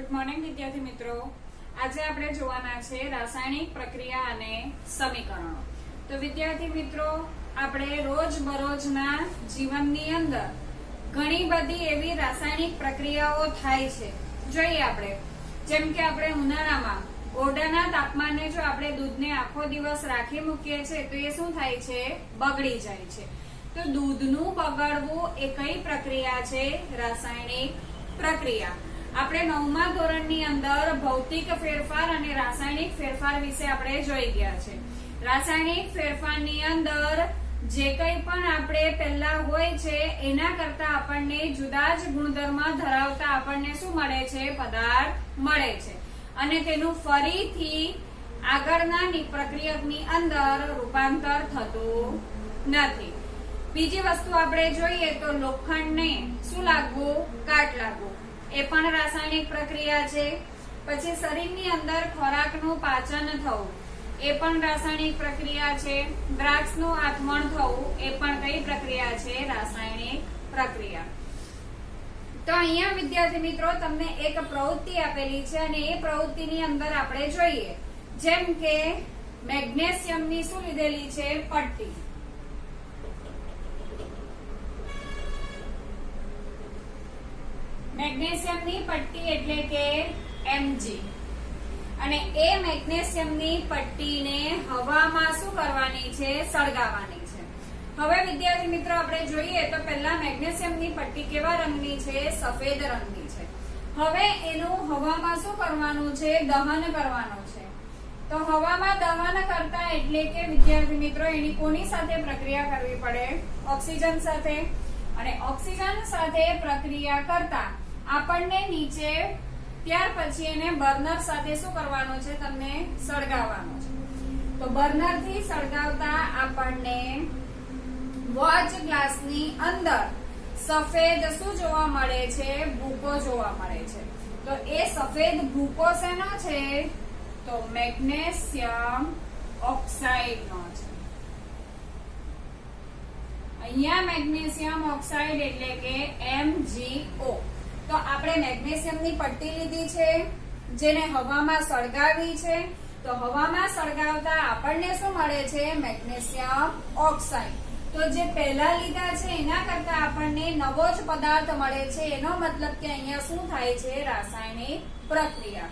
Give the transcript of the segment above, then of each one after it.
Good morning વિદ્યાર્થી મિત્રો, આજે આપણે જોવાના છે રાસાયણિક પ્રક્રિયા અને સમીકરણો। તો વિદ્યાર્થી મિત્રો, આપણે રોજબરોજના જીવનની અંદર ઘણી બધી એવી રાસાયણિક પ્રક્રિયાઓ થાય છે। જોઈએ આપણે, જેમ કે આપણે ઉનાળામાં ઓરડાના તાપમાને જો આપણે દૂધને આખો દિવસ રાખી મૂકીએ છીએ તો એ શું થાય છે? બગડી જાય છે। તો દૂધનું બગડવું એ કઈ પ્રક્રિયા છે? રાસાયણિક પ્રક્રિયા। આપણે 9મા ધોરણની અંદર ભૌતિક ફેરફાર અને રાસાયણિક ફેરફાર વિશે આપણે જોઈ ગયા છે। રાસાયણિક ફેરફારની અંદર જે કંઈ પણ આપણે પહેલા હોય છે એના કરતા આપણને જુદા જ ગુણધર્મ ધરાવતા આપણને શું મળે છે? પદાર્થ મળે છે અને તેનું ફરીથી આગળના પ્રક્રિયકની અંદર રૂપાંતર થતું નથી। બીજી વસ્તુ આપણે જોઈએ તો લોખંડને શું લાગવું? કાટ લાગવું, એ પણ રાસાયણિક પ્રક્રિયા છે। પછી શરીરની અંદર ખોરાકનું પાચન થવું, એ પણ રાસાયણિક પ્રક્રિયા છે। દ્રાક્ષનું આથમણ થવું, એ પણ કઈ પ્રક્રિયા છે? રાસાયણિક પ્રક્રિયા। તો અહીંયા વિદ્યાર્થી મિત્રો તમને એક પ્રવૃત્તિ આપેલી છે અને એ પ્રવૃત્તિની અંદર આપણે જોઈએ, જેમ કે મેગ્નેશિયમની શું લીધેલી છે? પટ્ટી। મેગ્નેશિયમની પટ્ટી એટલે કે Mg, અને એ મેગ્નેશિયમની પટ્ટીને હવામાં શું કરવાની છે? સળગાવવાની છે। હવે વિદ્યાર્થી મિત્રો આપણે જોઈએ તો પહેલા મેગ્નેશિયમની પટ્ટી કેવા રંગની છે? સફેદ રંગની છે। હવે એનું હવામાં શું કરવાનું છે? દહન કરવાનું છે। તો હવામાં દહન કરતા એટલે કે વિદ્યાર્થી મિત્રો એની કોની સાથે પ્રક્રિયા કરવી પડે? ઓક્સિજન સાથે। અને ઓક્સિજન સાથે પ્રક્રિયા કરતા આપણને નીચે ત્યાર પછી એને બર્નર સાથે શું કરવાનું છે? તમને સળગાવવાનું છે। તો બર્નર થી સળગાવતા આપણને વોચ ગ્લાસની અંદર સફેદ શું જોવા મળે છે? ભૂકો જોવા મળે છે। તો એ સફેદ ભૂકો શેનો છે? તો મેગ્નેશિયમ ઓક્સાઇડ નો છે। અહીંયા મેગ્નેશિયમ ઓક્સાઇડ એટલે કે MgO। તો આપણે મેગ્નેશિયમની પટ્ટી લીધી છે, જેને હવામાં સળગાવી છે। તો હવામાં સળગાવતા આપણને શું મળે છે? Magnesium oxide. તો જે પહેલા લીધા છે એના કરતા આપણને નવો જ પદાર્થ મળે છે, એનો મતલબ કે અહીંયા શું થાય છે? રાસાયણિક પ્રક્રિયા।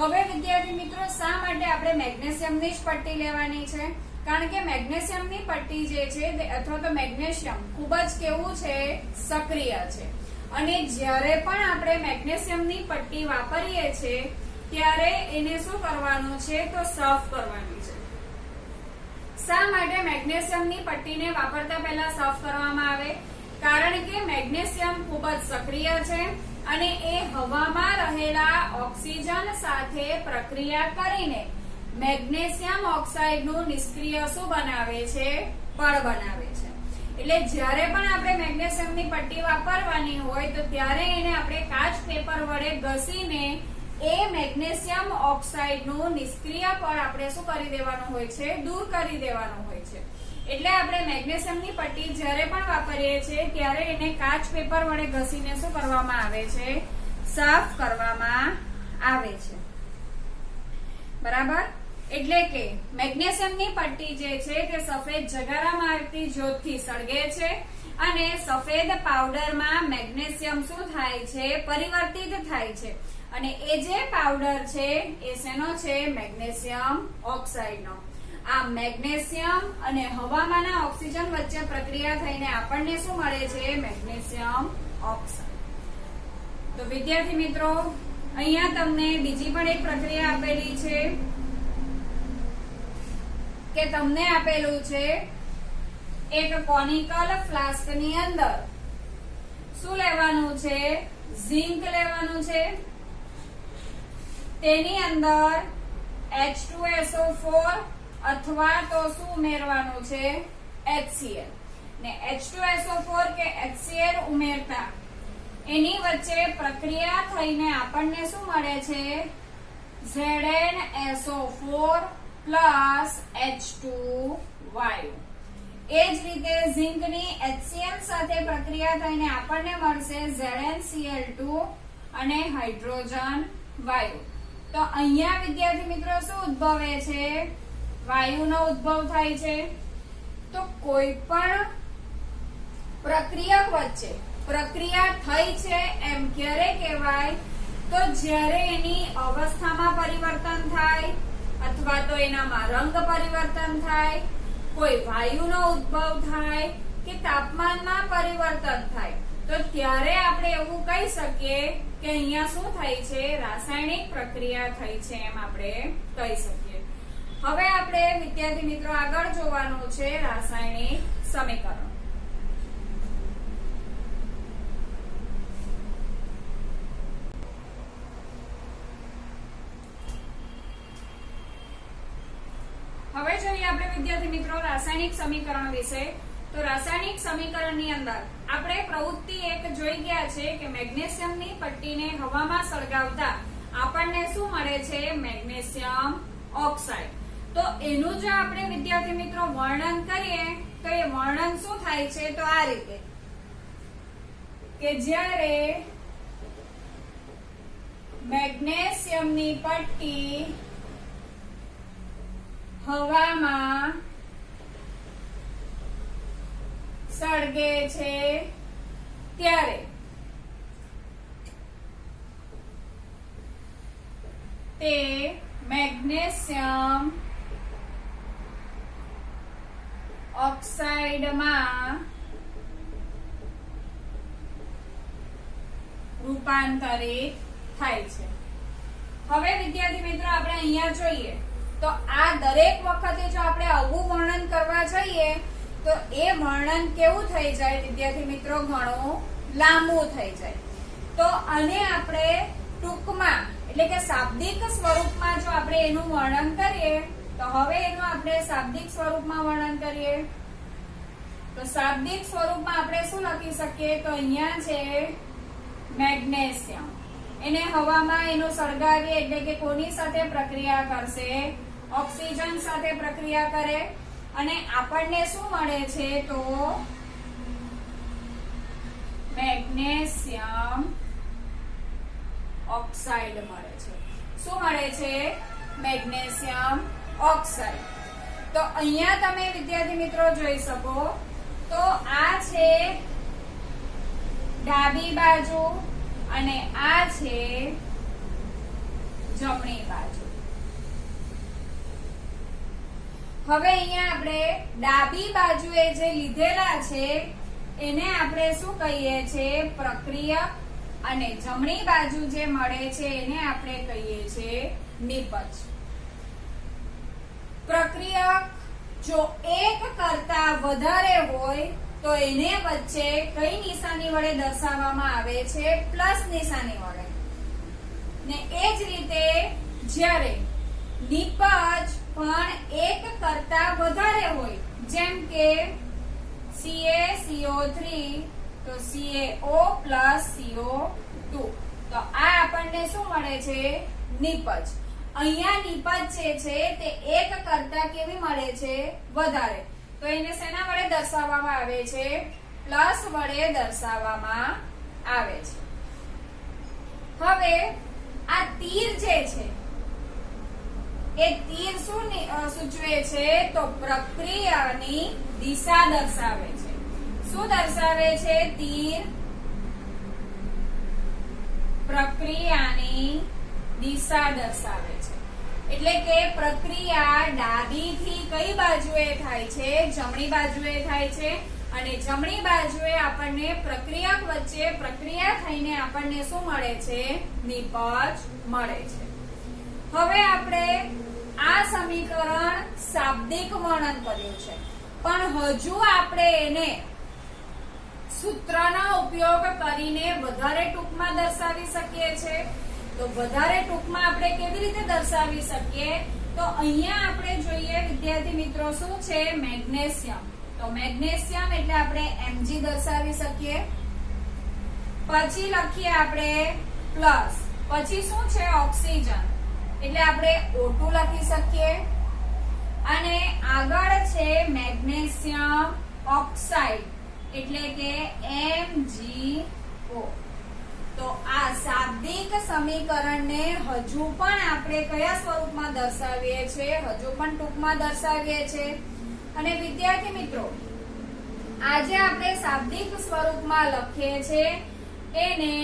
હવે વિદ્યાર્થી મિત્રો, શા માટે આપણે મેગ્નેશિયમની જ પટ્ટી લેવાની છે? કારણ કે મેગ્નેશિયમની પટ્ટી જે છે અથવા તો મેગ્નેશિયમ ખૂબ જ કેવું છે? સક્રિય છે। અને જ્યારે પણ આપણે મેગ્નેશિયમની પટ્ટી વાપરીએ છીએ ત્યારે એને શું કરવાનું છે? તો સાફ કરવાની છે। શા માટે મેગ્નેશિયમની પટ્ટીને વાપરતા પહેલા સાફ કરવામાં આવે? કારણ કે મેગ્નેશિયમ ખૂબ જ સક્રિય છે અને એ હવામાં રહેલા ઓક્સિજન સાથે પ્રક્રિયા કરીને મેગ્નેશિયમ ઓક્સાઇડનું નિષ્ક્રિય શું બનાવે છે? પળ બનાવે છે। એટલે જ્યારે પણ આપણે મેગ્નેશિયમની પટ્ટી વાપરવાની હોય તો ત્યારે એને આપણે કાચ પેપર વડે ઘસીને એ મેગ્નેશિયમ ઓક્સાઇડનું નિષ્ક્રિય પળ આપણે શું કરી દેવાનું હોય છે? દૂર કરી દેવાનું હોય છે। એટલે આપણે મેગ્નેશિયમની પટ્ટી જ્યારે પણ વાપરીએ છીએ ત્યારે એને કાચ પેપર વડે ઘસીને શું કરવામાં આવે છે? સાફ કરવામાં આવે છે। બરાબર? એટલે કે મેગ્નેશિયમની પટ્ટી જે છે તે સફેદ જગારામાં આવતી જ્યોતથી સળગે છે અને સફેદ પાવડરમાં મેગ્નેશિયમ શું થાય છે? પરિવર્તિત થાય છે। અને એ જે પાવડર છે એ શેનો છે? મેગ્નેશિયમ ઓક્સાઇડનો। આ મેગ્નેશિયમ અને હવામાંના ઓક્સિજન વચ્ચે પ્રક્રિયા થઈને આપણને શું મળે છે? Magnesium oxide. તો વિદ્યાર્થી મિત્રો, અહીંયા તમને બીજી પણ એક પ્રક્રિયા આપેલી છે કે તમને આપેલું છે એક કોનિકલ ફ્લાસ્ક ની અંદર શું લેવાનું છે? ઝિંક લેવાનું છે। તેની અંદર H2SO4 અથવા તો શું ઉમેરવાનું છે? HCl। ને H2SO4 કે HCl ઉમેરતા એની વચ્ચે પ્રક્રિયા થઈને આપણને શું મળે છે? ZnSO4 પ્લસ H2 એ જ રીતે ઝિંકની HCl સાથે પ્રક્રિયા થઈને આપણને મળશે ZnCl2 અને હાઇડ્રોજન વાયુ. તો અહીંયા વિદ્યાર્થી મિત્રો શું ઉદ્ભવે છે? વાયુનો ઉદ્ભવ થાય છે. તો કોઈ પણ પ્રક્રિયક વચ્ચે પ્રક્રિયા થઈ છે એમ ક્યારે કહેવાય? તો જ્યારે એની અવસ્થામાં પરિવર્તન થાય અથવા તો એનામાં રંગ પરિવર્તન થાય, કોઈ વાયુનો ઉદ્ભવ થાય કે તાપમાનમાં પરિવર્તન થાય, તો ત્યારે આપણે એવું કહી શકીએ કે અહીંયા શું થાય છે? રાસાયણિક પ્રક્રિયા થઈ છે એમ આપણે કહી શકીએ. હવે આપણે વિદ્યાર્થી મિત્રો આગળ જોવાનું છે રાસાયણિક સમીકરણ. હવે જોઈએ આપણે વિદ્યાર્થી મિત્રો રાસાયણિક સમીકરણ વિશે. તો રાસાયણિક સમીકરણની અંદર આપણે પ્રવૃત્તિ 1 જોઈ ગયા છે કે મેગ્નેશિયમની પટ્ટીને હવામાં સળગાવતા આપણને શું મળે છે? Magnesium oxide. તો એનું જો આપણે વિદ્યાર્થી મિત્રો વર્ણન કરીએ તો એ વર્ણન શું થાય છે? તો આ રીતે કે જ્યારે મેગ્નેશિયમની પટ્ટી હવામાં સળગે છે ત્યારે તે મેગ્નેશિયમ ઓક્સાઇડમાં રૂપાંતરિત થાય છે. હવે વિદ્યાર્થી મિત્રો આપણે અહીંયા જોઈએ તો આ દરેક વખતે જો આપણે આવું વર્ણન કરવા જઈએ તો એ વર્ણન કેવું થઈ જાય વિદ્યાર્થી મિત્રો? ઘણું લાંબુ થઈ જાય. તો આને આપણે ટૂંકમાં એટલે કે શાબ્દિક સ્વરૂપમાં જો આપણે એનું વર્ણન કરીએ તો હવે એનું આપણે શાબ્દિક સ્વરૂપમાં વર્ણન કરીએ તો શાબ્દિક સ્વરૂપમાં આપણે શું લખી શકીએ? તો અહીંયા છે મેગ્નેશિયમ, એને હવામાં એનું સળગાવીએ એટલે કે કોની સાથે પ્રક્રિયા કરશે? ઓક્સિજન સાથે પ્રક્રિયા કરે અને આપણને શું મળે છે? તો મેગ્નેશિયમ ઓક્સાઇડ મળે છે. શું મળે છે? Magnesium oxide. તો અહીંયા તમે વિદ્યાર્થી મિત્રો જોઈ શકો તો આ છે ડાબી બાજુ અને આ છે જમણી બાજુ. હવે અહીંયા આપણે ડાબી બાજુએ જે લીધેલા છે એને આપણે શું કહીએ છીએ? પ્રક્રિયક. અને જમણી બાજુ જે મળે છે એને આપણે કહીએ છીએ નિપજ. પ્રક્રિયક જો એક કરતા વધારે હોય તો એને વચ્ચે કઈ નિશાની વડે દર્શાવવામાં આવે છે? પ્લસ નિશાની વડે. ને એ જ રીતે જ્યારે નિપજ પણ એક કરતા વધારે હોય જેમ કે CaCO3 તો CaO plus CO2 તો આ આપણને શું મળે છે? નિપજ. અહીંયા નિપજ જે છે તે એક કરતા કેવી મળે છે? વધારે. તો એને શેના વડે દર્શાવવામાં આવે છે? પ્લસ વડે દર્શાવવામાં આવે છે. હવે આ તીર જે છે એ તીર શું સૂચવે છે? તો પ્રક્રિયાની દિશા દર્શાવે છે. શું દર્શાવે છે? તીર પ્રક્રિયાની દિશા દર્શાવે છે. એટલે કે પ્રક્રિયા ડાબીથી કઈ બાજુએ થાય છે? જમણી બાજુએ થાય છે. અને જમણી બાજુએ આપણને પ્રક્રિયક વચ્ચે પ્રક્રિયા થઈને આપણને શું મળે છે? નિપજ મળે છે. હવે આપણે આ સમીકરણ શાબ્દિક વર્ણન કર્યું છે પણ હજુ આપણે એને સૂત્રનો ઉપયોગ કરીને વધારે ટૂંકમાં દર્શાવી શકીએ છીએ. તો વધારે ટૂંકમાં આપણે કેવી રીતે દર્શાવી શકીએ? તો અહીંયા આપણે જોઈએ વિદ્યાર્થી મિત્રો શું છે? મેગ્નેશિયમ. તો મેગ્નેશિયમ એટલે આપણે Mg દર્શાવી શકીએ. પછી લખીએ આપણે પ્લસ. પછી શું છે? ઓક્સિજન એટલે આપણે O2 લખી શકીએ. અને આગળ છે મેગ્નેશિયમ ઓક્સાઇડ એટલે કે MgO. તો આ શાબ્દિક સમીકરણને હજુ પણ આપણે કયા સ્વરૂપમાં દર્શાવીએ છીએ? હજુ પણ ટૂંકમાં દર્શાવીએ છીએ. અને વિદ્યાર્થી મિત્રો, આજે આપણે શાબ્દિક સ્વરૂપમાં લખીએ છીએ એને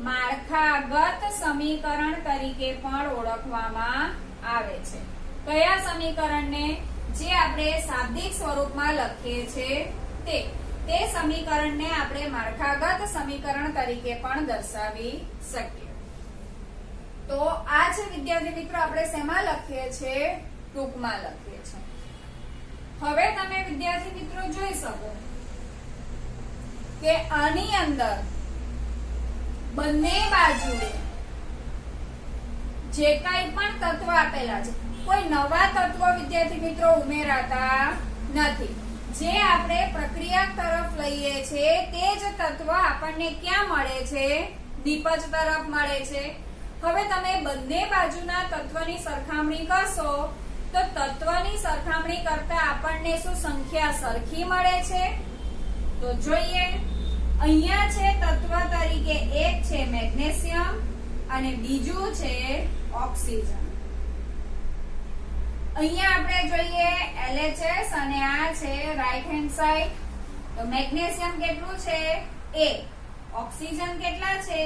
માળખાગત સમીકરણ તરીકે પણ ઓળખવામાં આવે છે. કયા સમીકરણને? જે આપણે શાબ્દિક સ્વરૂપમાં લખીએ છીએ તે સમીકરણને આપણે માળખાગત સમીકરણ તરીકે પણ દર્શાવી શકીએ. તો આ છે વિદ્યાર્થી મિત્રો, આપણે શેમાં લખીએ છીએ? ટૂંકમાં લખીએ છીએ. હવે તમે વિદ્યાર્થી મિત્રો જોઈ શકો કે આની અંદર બંને બાજુએ જે કંઈ પણ તત્વ આપેલા છે, કોઈ નવા તત્વ વિદ્યાર્થી મિત્રો ઉમેરાતા નથી. જે આપણે પ્રક્રિયા તરફ લઈએ છીએ તે જ તત્વ આપણને ક્યાં મળે છે? નિપજ તરફ મળે છે. હવે તમે બંને બાજુના તત્વની સરખામણી કરશો તો તત્વની સરખામણી કરતા આપણને શું સંખ્યા સરખી મળે છે? તો જોઈએ. અહીંયા છે તત્વ તરીકે એક છે મેગ્નેશિયમ અને બીજું છે ઓક્સિજન. અહીંયા આપણે જોઈએ LHS અને આ છે રાઈટ હેન્ડ સાઈડ. તો મેગ્નેશિયમ કેટલું છે? 1. ઓક્સિજન કેટલા છે?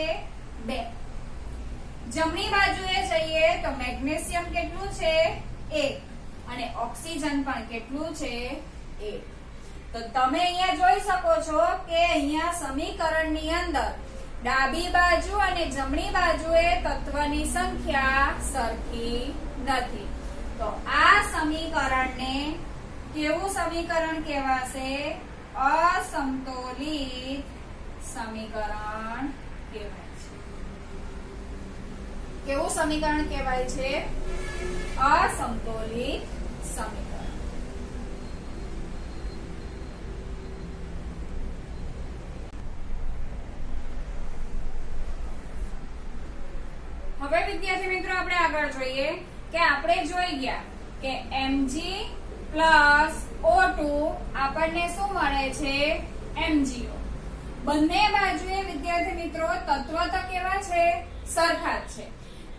2. જમણી બાજુએ જઈએ તો મેગ્નેશિયમ કેટલું છે? 1 અને ઓક્સિજન પણ કેટલું છે? 1. તો તમે અહીંયા જોઈ શકો છો કે અહીંયા સમીકરણની અંદર ડાબી બાજુ અને જમણી બાજુએ તત્વની સંખ્યા સરખી નથી. તો આ સમીકરણને કેવું સમીકરણ કહેવાશે? અસમતોલિત સમીકરણ કહેવાય છે. કેવું સમીકરણ કહેવાય છે? અસમતોલિત સમીકરણ. હવે વિદ્યાર્થી મિત્રો આપણે આગળ જોઈએ કે આપણે જોઈ ગયા કે Mg + O2 આપણને શું મળે છે? MgO. બંને બાજુએ વિદ્યાર્થી મિત્રો તત્વ તો કેવા છે? સરખા જ છે,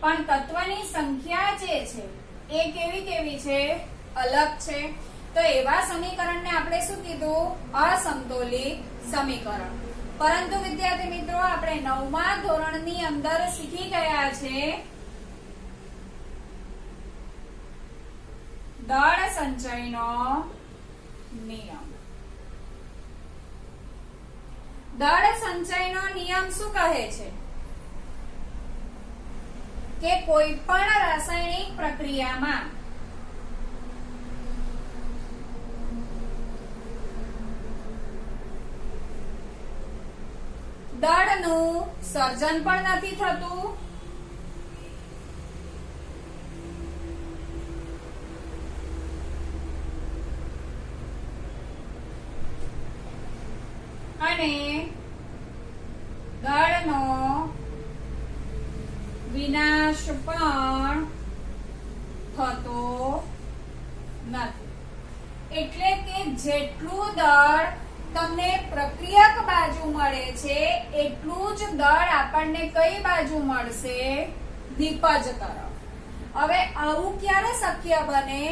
પણ તત્વની સંખ્યા જે છે એ કેવી છે? અલગ છે. તો એવા સમીકરણને આપણે શું કીધું? અસમતોલિત સમીકરણ. પરંતુ વિદ્યાર્થી મિત્રો આપણે 9મા ધોરણની અંદર શીખી ગયા છે દળ સંચયનો નિયમ. દળ સંચયનો નિયમ શું કહે છે? કે કોઈ પણ રાસાયણિક પ્રક્રિયામાં દળનું સર્જન પણ નથી થતું અને દળનો વિનાશ પણ થતો નથી. એટલે કે જેટલું દળ તમને પ્રક્રિયક બાજુ મળે છે એટલું જ દળ આપણને કઈ બાજુ મળશે? નિપજ તરફ. હવે આવું ક્યારે શક્ય બને?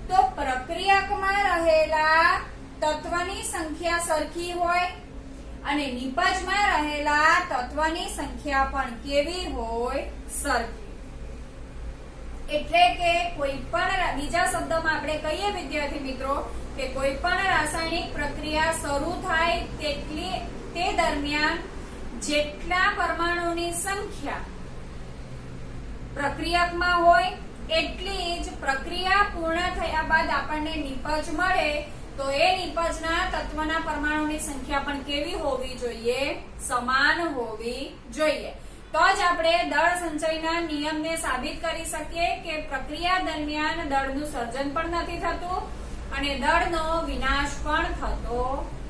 તો પ્રક્રિયકમાં રહેલા તત્વની સંખ્યા સરખી હોય અને નિપજમાં રહેલા તત્વની સંખ્યા પણ કેવી હોય? સરખી. એટલે કે કોઈ પણ, બીજા શબ્દમાં આપણે કહીએ વિદ્યાર્થી મિત્રો કે કોઈ પણ રાસાયણિક પ્રક્રિયા શરૂ થાય તે દરમિયાન જેટલા પરમાણુની સંખ્યા પ્રક્રિયકમાં હોય એટલી જ પ્રક્રિયા પૂર્ણ થયા બાદ આપણને નિપજ મળે તો એ નિપજના તત્વના પરમાણુની સંખ્યા પણ કેવી હોવી જોઈએ? સમાન હોવી જોઈએ. તો જ આપણે દળ સંચયના નિયમને સાબિત કરી શકીએ કે પ્રક્રિયા દરમિયાન દળનું સર્જન પણ નથી થતું અને દળનો વિનાશ પણ થતો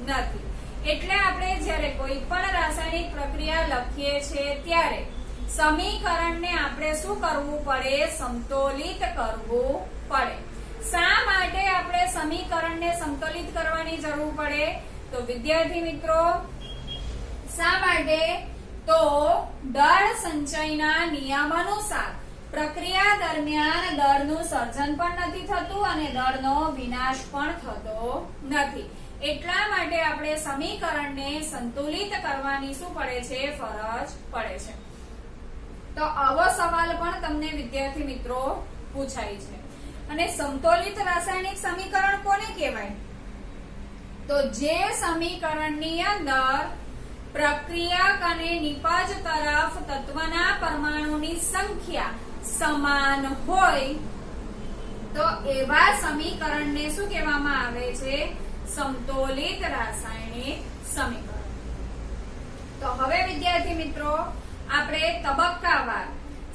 નથી. એટલે આપણે જ્યારે કોઈ પણ રાસાયણિક પ્રક્રિયા લખીએ છીએ ત્યારે સમીકરણને આપણે શું કરવું પડે? સમતોલિત કરવું પડે. શા માટે આપણે સમીકરણને સમતોલિત કરવાની જરૂર પડે? તો વિદ્યાર્થી મિત્રો શા માટે? તો દળ સંચયના નિયમ અનુસાર પ્રક્રિયા દરમિયાન દળનું સર્જન પણ નથી થતું અને દળનો વિનાશ પણ થતો નથી. એટલા માટે આપણે સમીકરણને સંતુલિત કરવાની શું પડે છે? ફરજ પડે છે. તો આવો સવાલ પણ તમને વિદ્યાર્થી મિત્રો પૂછાય છે. અને સમતોલિત રાસાયણિક સમીકરણ કોને કહેવાય? તો જે સમીકરણની અંદર પ્રક્રિયક અને નિપજ તરફ તત્વના પરમાણુની સંખ્યા સમાન હોય તો એવા સમીકરણને શું કહેવામાં આવે છે? સમતોલિત રાસાયણિક સમીકરણ. તો હવે વિદ્યાર્થી મિત્રો આપણે તબક્કાવાર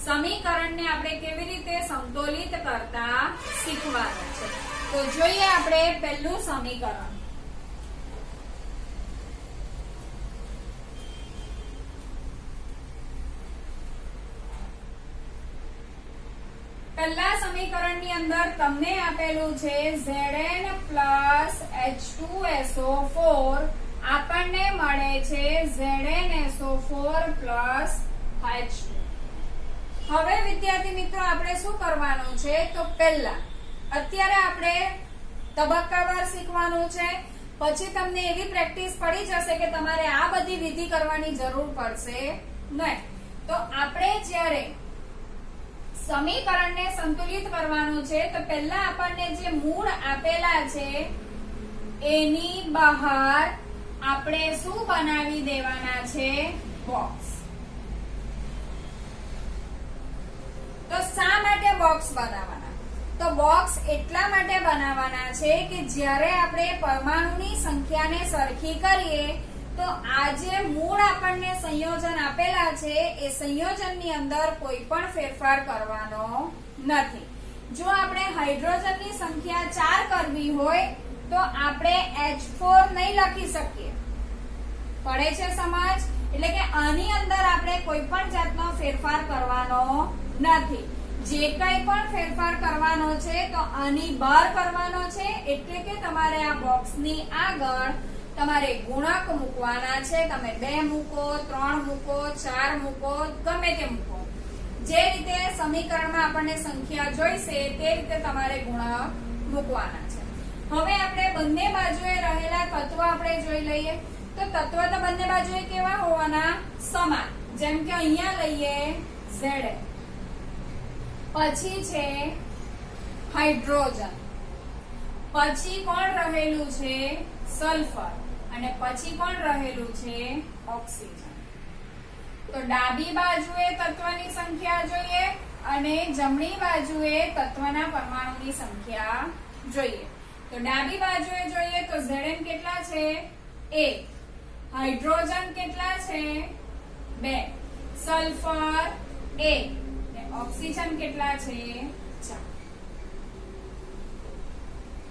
સમીકરણને આપણે કેવી રીતે સમતોલિત કરતા શીખવાના છે. તો જોઈએ આપણે પહેલું સમીકરણ. પહેલા સમીકરણની અંદર તમને આપેલું છે Zn પ્લસ H2SO4 આપણને મળે છે ZnSO4 પ્લસ H2. હવે વિદ્યાર્થી મિત્રો આપણે શું કરવાનું છે? તો પહેલા અત્યારે આપણે તબક્કાવાર શીખવાનું છે. પછી તમને એવી પ્રેક્ટિસ પડી જશે કે તમારે આ બધી વિધિ કરવાની જરૂર પડશે નહીં. તો આપણે જ્યારે સમીકરણને સંતુલિત કરવાનું છે તો પહેલા આપણને જે મૂળ આપેલા છે એની બહાર આપણે શું બનાવી દેવાના છે? બોક્સ. તો શા માટે બોક્સ બનાવવાના? તો બોક્સ એટલા માટે બનાવવાના છે કે જ્યારે આપણે પરમાણુની સંખ્યાને સરખી કરીએ તો આ જે મૂળ આપણને સંયોજન આપેલા છે એ સંયોજનની અંદર કોઈ પણ ફેરફાર કરવાનો નથી. જો આપણે હાઇડ્રોજનની સંખ્યા 4 કરવી હોય તો આપણે H4 નહીં લખી શકીએ. પડે છે સમજ? એટલે કે આની અંદર આપણે કોઈ પણ જાતનો ફેરફાર કરવાનો નથી. જે કંઈ પણ ફેરફાર કરવાનો છે તો આની બહાર કરવાનો છે. એટલે કે તમારે આ બોક્સની આગળ તમારે ગુણક મૂકવાના છે. તમે 2 મૂકો, 3 મૂકો, 4 મૂકો, ગમે તે મૂકો. જે રીતે સમીકરણમાં આપણને સંખ્યા જોઈશે તે રીતે તમારે ગુણક મૂકવાના છે. હવે આપણે બંને બાજુએ રહેલા તત્વ આપણે જોઈ લઈએ. તો તત્વ તો બંને બાજુએ કેવા હોવાના? સમાન. જેમ કે અહીંયા લઈએ Zn, પછી છે હાઇડ્રોજન, પછી કોણ રહેલું છે? સલ્ફર, અને પછી કોણ રહેલું છે? ઓક્સિજન. તો ડાબી બાજુએ તત્વની સંખ્યા જોઈએ અને જમણી બાજુએ તત્વના પરમાણુની સંખ્યા જોઈએ. તો ડાબી બાજુએ જોઈએ તો Zn કેટલા છે? 1. હાઇડ્રોજન કેટલા છે? 2. સલ્ફર 1. ઓક્સિજન કેટલા છે? 4.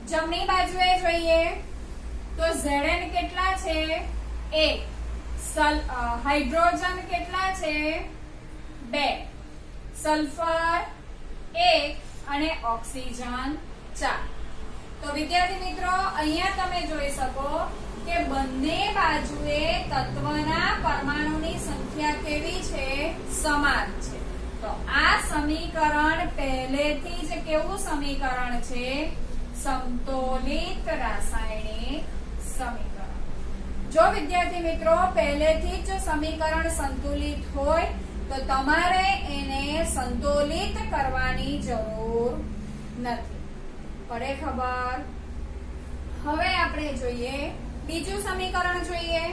જમણી બાજુએ જોઈએ તો Zn કેટલા છે? 1. હાઇડ્રોજન કેટલા છે? 2. સલ્ફર 1 અને ઓક્સિજન 4. તો વિદ્યાર્થી મિત્રો અહીંયા તમે જોઈ શકો કે બંને બાજુએ તત્વના પરમાણુની સંખ્યા કેવી છે? સમાન છે. તો આ સમીકરણ પહેલેથી જ કેવું સમીકરણ છે? સમતોલિત રાસાયણિક સમીકરણ. જો વિદ્યાર્થી મિત્રો પહેલેથી જ સમીકરણ સંતુલિત હોય તો તમારે એને સંતુલિત કરવાની જરૂર નથી. પડે ખબર? હવે આપણે જોઈએ બીજું સમીકરણ જોઈએ.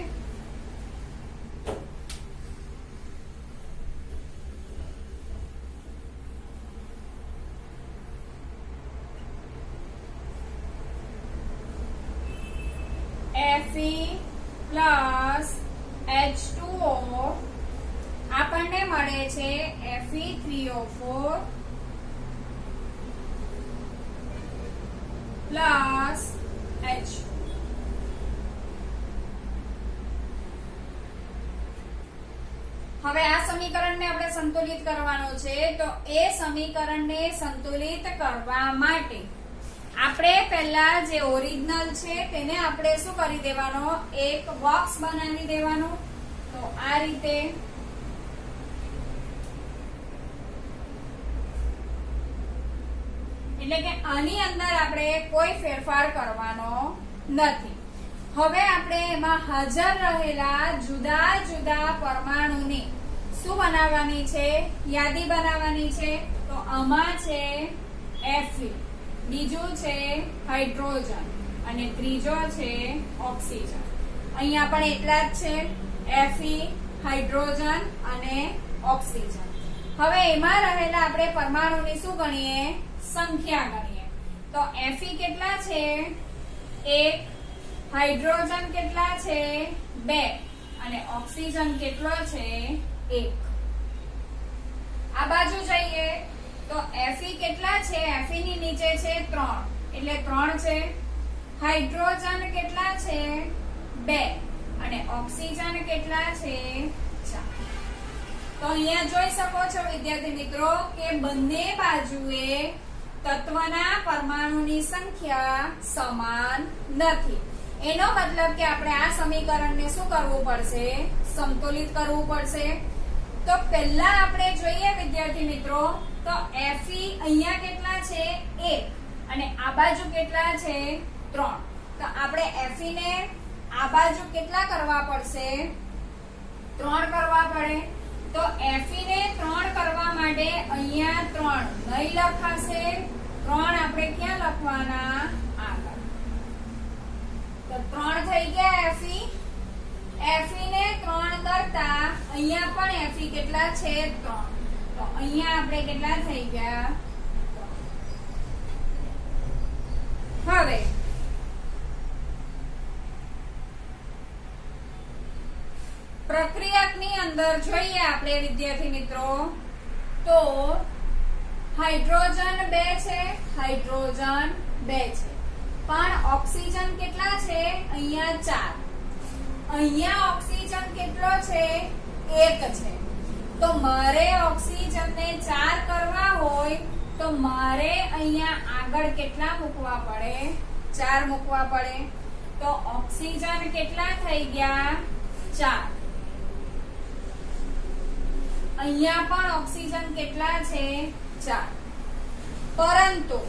Fe પ્લસ H2O આપણને મળે છે Fe3O4 પ્લસ H. હવે આ સમીકરણને આપણે સંતુલિત કરવાનું છે. તો એ સમીકરણને સંતુલિત કરવા માટે આપણે પહેલા જે ઓરિજિનલ છે તેને આપણે શું કરી દેવાનો? એક બોક્સ બનાવી દેવાનો. તો આ રીતે એટલે કે આની અંદર આપણે કોઈ ફેરફાર કરવાનો નથી. હવે આપણે એમાં હાજર રહેલા જુદા જુદા પરમાણુની શું બનાવવાની છે? યાદી બનાવવાની છે. તો આમાં છે Fe, બીજું છે હાઇડ્રોજન અને ત્રીજો છે ઓક્સિજન. અહીંયા પણ એટલા જ છે, Fe, હાઇડ્રોજન અને ઓક્સિજન. હવે એમાં રહેલા આપણે પરમાણુની શું ગણીએ? સંખ્યા ગણીએ. તો Fe કેટલા છે? 1. હાઇડ્રોજન કેટલા છે? 2. અને ઓક્સિજન કેટલો છે? 1. આ બાજુ જઈએ તો Fe કેટલા છે? Fe ની નીચે છે 3, એટલે 3 છે. હાઇડ્રોજન કેટલા છે? 2. અને ઓક્સિજન કેટલા છે? 4. તો અહીંયા જોઈ શકો છો વિદ્યાર્થી મિત્રો કે બંને બાજુએ તત્વના પરમાણુની સંખ્યા સમાન નથી. એનો મતલબ કે આપણે આ સમીકરણને શું કરવું પડશે? સંતુલિત કરવું પડશે. તો પહેલા આપણે જોઈએ વિદ્યાર્થી મિત્રો, તો Fe અહીંયા કેટલા છે? 1. અને આ બાજુ કેટલા છે? 3. તો આપણે Fe ને આ બાજુ કેટલા કરવા પડશે? 3 કરવા પડે. તો Fe ને 3 કરવા માટે અહીંયા 3 નહીં લખાશે, 3 આપણે ક્યાં લખવાના? આગળ. તો 3 થઈ ગયા Fe. Fe ને 3 કરતા અહીંયા પણ Fe કેટલા છે? 3. તો અહીંયા આપણે કેટલા થઈ ગયા? 3. હવે પ્રક્રિયકની અંદર જોઈએ આપણે વિદ્યાર્થી મિત્રો, તો હાઇડ્રોજન 2 છે, હાઇડ્રોજન 2 છે, પણ ઓક્સિજન કેટલા છે? અહીંયા 4. અહીંયા ઓક્સિજન કેટલો છે? 1 છે. તો મારે ઓક્સિજનને 4 કરવા હોય તો મારે અહીંયા આગળ કેટલા મૂકવા પડે? 4 મૂકવા પડે. તો ઓક્સિજન કેટલા થઈ ગયા? 4. અહીંયા પણ ઓક્સિજન કેટલા છે? 4. પરંતુ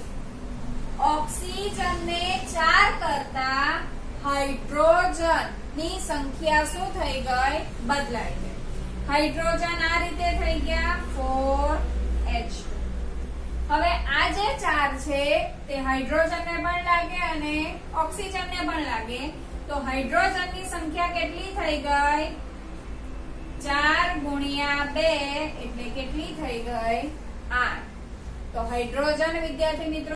ઓક્સિજનને 4 કરતા હાઇડ્રોજન ની સંખ્યા શું થઈ ગઈ? બદલાઈ ગઈ. હાઇડ્રોજન આ રીતે થઈ ગયા 4H2. હવે આ જે 4 છે તે હાઇડ્રોજનને પણ લાગે અને ઓક્સિજનને પણ લાગે. તો હાઇડ્રોજનની સંખ્યા કેટલી થઈ ગઈ? 4 ગુણ્યા 2 એટલે કેટલી થઈ ગઈ? 8. તો હાઇડ્રોજન વિદ્યાર્થી મિત્રો